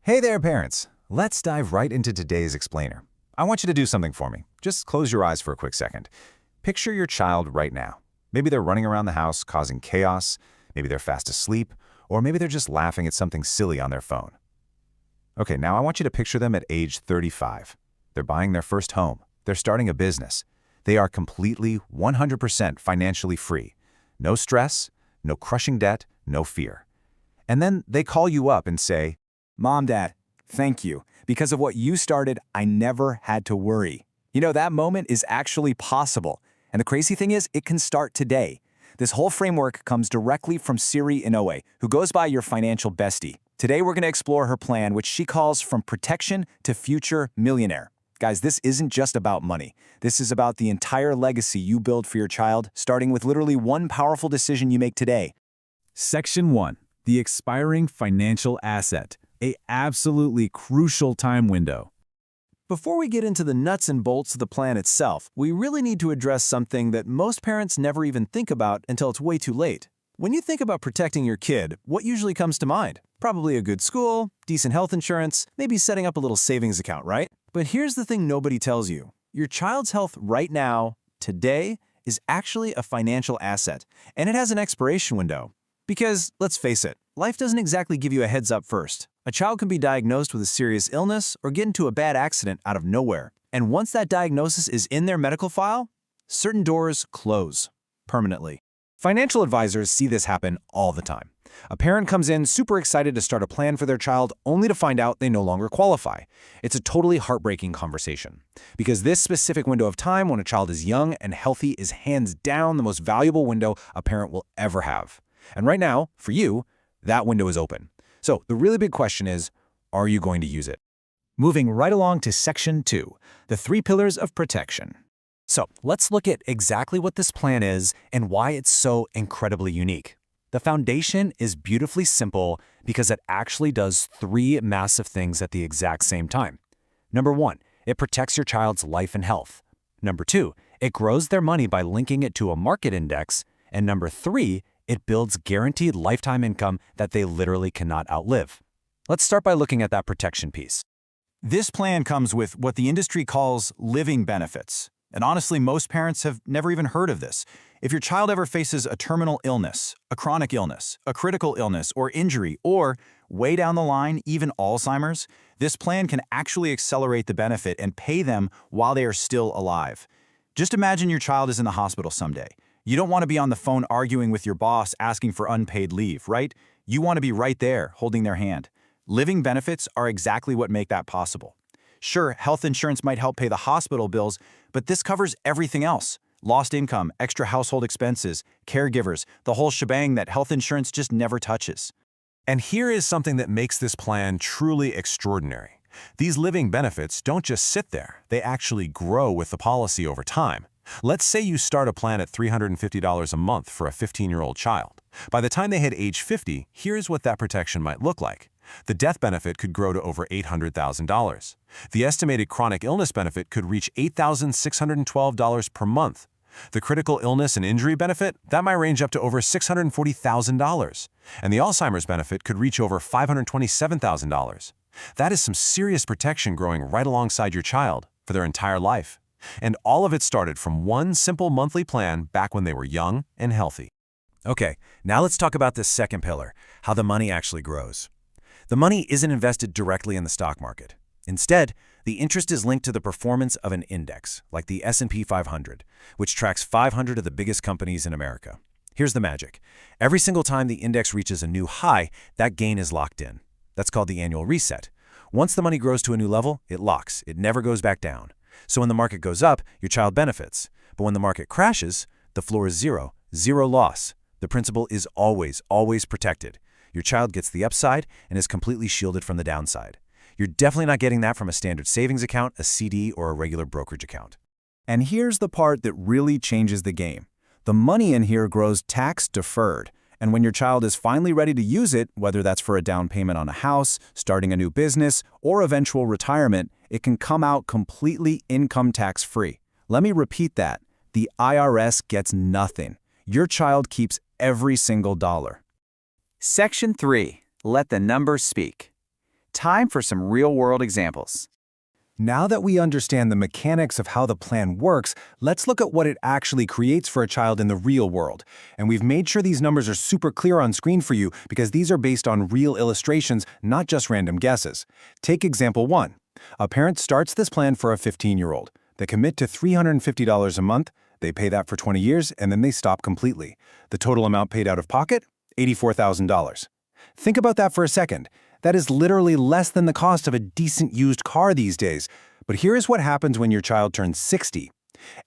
Hey there, parents! Let's dive right into today's explainer. I want you to do something for me. Just close your eyes for a quick second. Picture your child right now. Maybe they're running around the house causing chaos, maybe they're fast asleep, or maybe they're just laughing at something silly on their phone. Okay, now I want you to picture them at age 35. They're buying their first home. They're starting a business. They are completely 100% financially free. No stress, no crushing debt, no fear. And then they call you up and say, Mom, Dad, thank you. Because of what you started, I never had to worry. You know, that moment is actually possible. And the crazy thing is, it can start today. This whole framework comes directly from Siri Inoue, who goes by your financial bestie. Today, we're going to explore her plan, which she calls From Protection to Future Millionaire. Guys, this isn't just about money. This is about the entire legacy you build for your child, starting with literally one powerful decision you make today. Section 1. The expiring financial asset. An absolutely crucial time window. Before we get into the nuts and bolts of the plan itself, we really need to address something that most parents never even think about until it's way too late. When you think about protecting your kid, what usually comes to mind? Probably a good school, decent health insurance, maybe setting up a little savings account, right? But here's the thing nobody tells you. Your child's health right now, today, is actually a financial asset, and it has an expiration window. Because, let's face it, life doesn't exactly give you a heads up first. A child can be diagnosed with a serious illness or get into a bad accident out of nowhere. And once that diagnosis is in their medical file, certain doors close permanently. Financial advisors see this happen all the time. A parent comes in super excited to start a plan for their child only to find out they no longer qualify. It's a totally heartbreaking conversation. Because this specific window of time when a child is young and healthy is hands down the most valuable window a parent will ever have. And right now, for you, that window is open. So the really big question is, are you going to use it? Moving right along to Section 2, the 3 pillars of protection. So let's look at exactly what this plan is and why it's so incredibly unique. The foundation is beautifully simple because it actually does 3 massive things at the exact same time. Number 1, it protects your child's life and health. Number 2, it grows their money by linking it to a market index. And number 3, it builds guaranteed lifetime income that they literally cannot outlive. Let's start by looking at that protection piece. This plan comes with what the industry calls living benefits. And honestly, most parents have never even heard of this. If your child ever faces a terminal illness, a chronic illness, a critical illness or injury, or way down the line, even Alzheimer's, this plan can actually accelerate the benefit and pay them while they are still alive. Just imagine your child is in the hospital someday. You don't want to be on the phone arguing with your boss asking for unpaid leave, right? You want to be right there, holding their hand. Living benefits are exactly what make that possible. Sure, health insurance might help pay the hospital bills, but this covers everything else. Lost income, extra household expenses, caregivers, the whole shebang that health insurance just never touches. And here is something that makes this plan truly extraordinary. These living benefits don't just sit there, they actually grow with the policy over time. Let's say you start a plan at $350 a month for a 15-year-old child. By the time they hit age 50, here's what that protection might look like. The death benefit could grow to over $800,000. The estimated chronic illness benefit could reach $8,612 per month. The critical illness and injury benefit, that might range up to over $640,000. And the Alzheimer's benefit could reach over $527,000. That is some serious protection growing right alongside your child for their entire life. And all of it started from one simple monthly plan back when they were young and healthy. Okay, now let's talk about this second pillar, how the money actually grows. The money isn't invested directly in the stock market. Instead, the interest is linked to the performance of an index, like the S&P 500, which tracks 500 of the biggest companies in America. Here's the magic. Every single time the index reaches a new high, that gain is locked in. That's called the annual reset. Once the money grows to a new level, it locks. It never goes back down. So when the market goes up, your child benefits. But when the market crashes, the floor is zero, zero loss. The principal is always, always protected. Your child gets the upside and is completely shielded from the downside. You're definitely not getting that from a standard savings account, a CD, or a regular brokerage account. And here's the part that really changes the game. The money in here grows tax-deferred. And when your child is finally ready to use it, whether that's for a down payment on a house, starting a new business, or eventual retirement, it can come out completely income tax-free. Let me repeat that. The IRS gets nothing. Your child keeps every single dollar. Section 3. Let the numbers speak. time for some real-world examples. Now that we understand the mechanics of how the plan works, let's look at what it actually creates for a child in the real world. And we've made sure these numbers are super clear on screen for you because these are based on real illustrations, not just random guesses. Take example 1. A parent starts this plan for a 15-year-old. They commit to $350 a month, they pay that for 20 years, and then they stop completely. The total amount paid out of pocket? $84,000. Think about that for a second. That is literally less than the cost of a decent used car these days. But here is what happens when your child turns 60.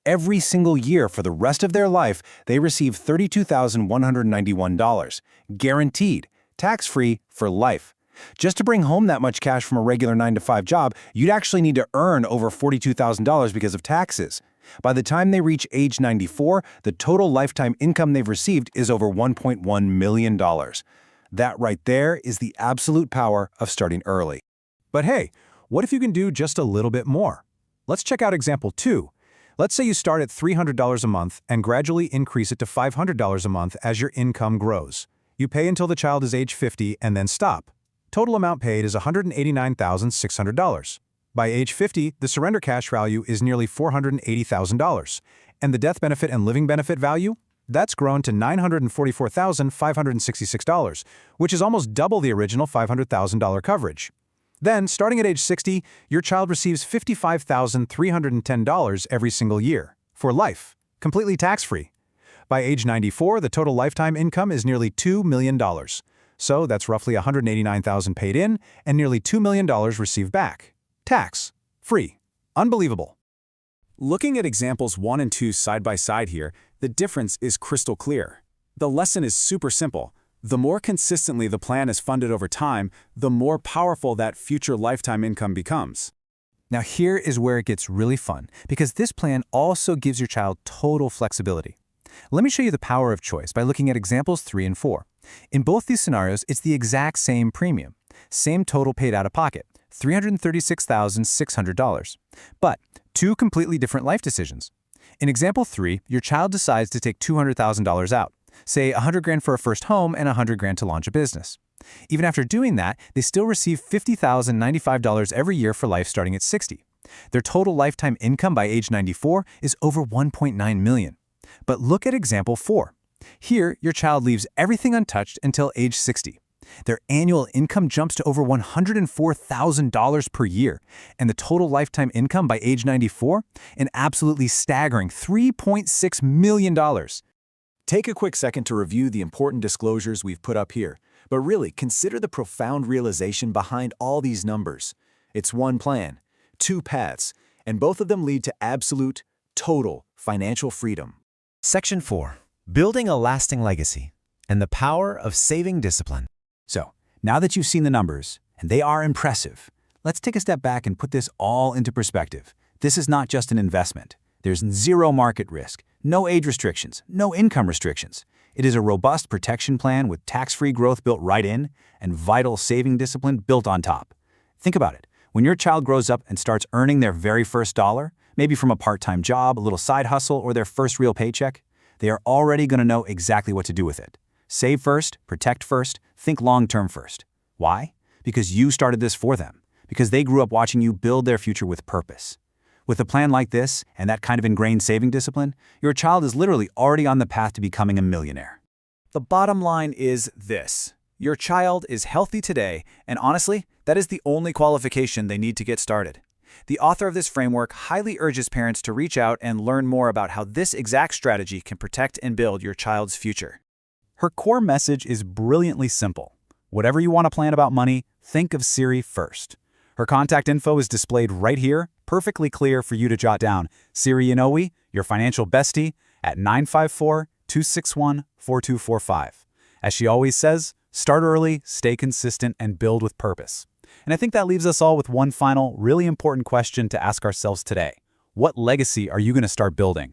Every single year for the rest of their life, they receive $32,191, guaranteed, tax-free for life. Just to bring home that much cash from a regular 9-to-5 job, you'd actually need to earn over $42,000 because of taxes. By the time they reach age 94, the total lifetime income they've received is over $1.1 million. That right there is the absolute power of starting early. But hey, what if you can do just a little bit more? Let's check out example 2. Let's say you start at $300 a month and gradually increase it to $500 a month as your income grows. You pay until the child is age 50 and then stop. Total amount paid is $189,600. By age 50, the surrender cash value is nearly $480,000. And the death benefit and living benefit value? That's grown to $944,566, which is almost double the original $500,000 coverage. Then, starting at age 60, your child receives $55,310 every single year, for life, completely tax-free. By age 94, the total lifetime income is nearly $2 million. So that's roughly $189,000 paid in and nearly $2 million received back. Tax-free. Unbelievable. Looking at examples 1 and 2 side by side here, the difference is crystal clear. The lesson is super simple. The more consistently the plan is funded over time, the more powerful that future lifetime income becomes. Now here is where it gets really fun, because this plan also gives your child total flexibility. Let me show you the power of choice by looking at examples 3 and 4. In both these scenarios, it's the exact same premium, same total paid out of pocket, $336,600. But 2 completely different life decisions. In example 3, your child decides to take $200,000 out, say $100,000 for a first home and $100,000 to launch a business. Even after doing that, they still receive $50,095 every year for life starting at 60. Their total lifetime income by age 94 is over $1.9 million. But look at example 4. Here, your child leaves everything untouched until age 60. Their annual income jumps to over $104,000 per year, and the total lifetime income by age 94, an absolutely staggering $3.6 million. Take a quick second to review the important disclosures we've put up here, but really consider the profound realization behind all these numbers. It's one plan, 2 paths, and both of them lead to absolute, total financial freedom. Section 4. Building a lasting legacy and the power of saving discipline. So, now that you've seen the numbers, and they are impressive, let's take a step back and put this all into perspective. This is not just an investment. There's zero market risk, no age restrictions, no income restrictions. It is a robust protection plan with tax-free growth built right in and vital saving discipline built on top. Think about it. When your child grows up and starts earning their very first dollar, maybe from a part-time job, a little side hustle, or their first real paycheck, they are already going to know exactly what to do with it. Save first, protect first, think long-term first. Why? Because you started this for them. Because they grew up watching you build their future with purpose. With a plan like this, and that kind of ingrained saving discipline, your child is literally already on the path to becoming a millionaire. The bottom line is this. Your child is healthy today, and honestly, that is the only qualification they need to get started. The author of this framework highly urges parents to reach out and learn more about how this exact strategy can protect and build your child's future. Her core message is brilliantly simple. Whatever you want to plan about money, think of Siri first. Her contact info is displayed right here, perfectly clear for you to jot down. Siri Inoue, your financial bestie, at 954-261-4245. As she always says, start early, stay consistent, and build with purpose. And I think that leaves us all with one final, really important question to ask ourselves today. What legacy are you going to start building?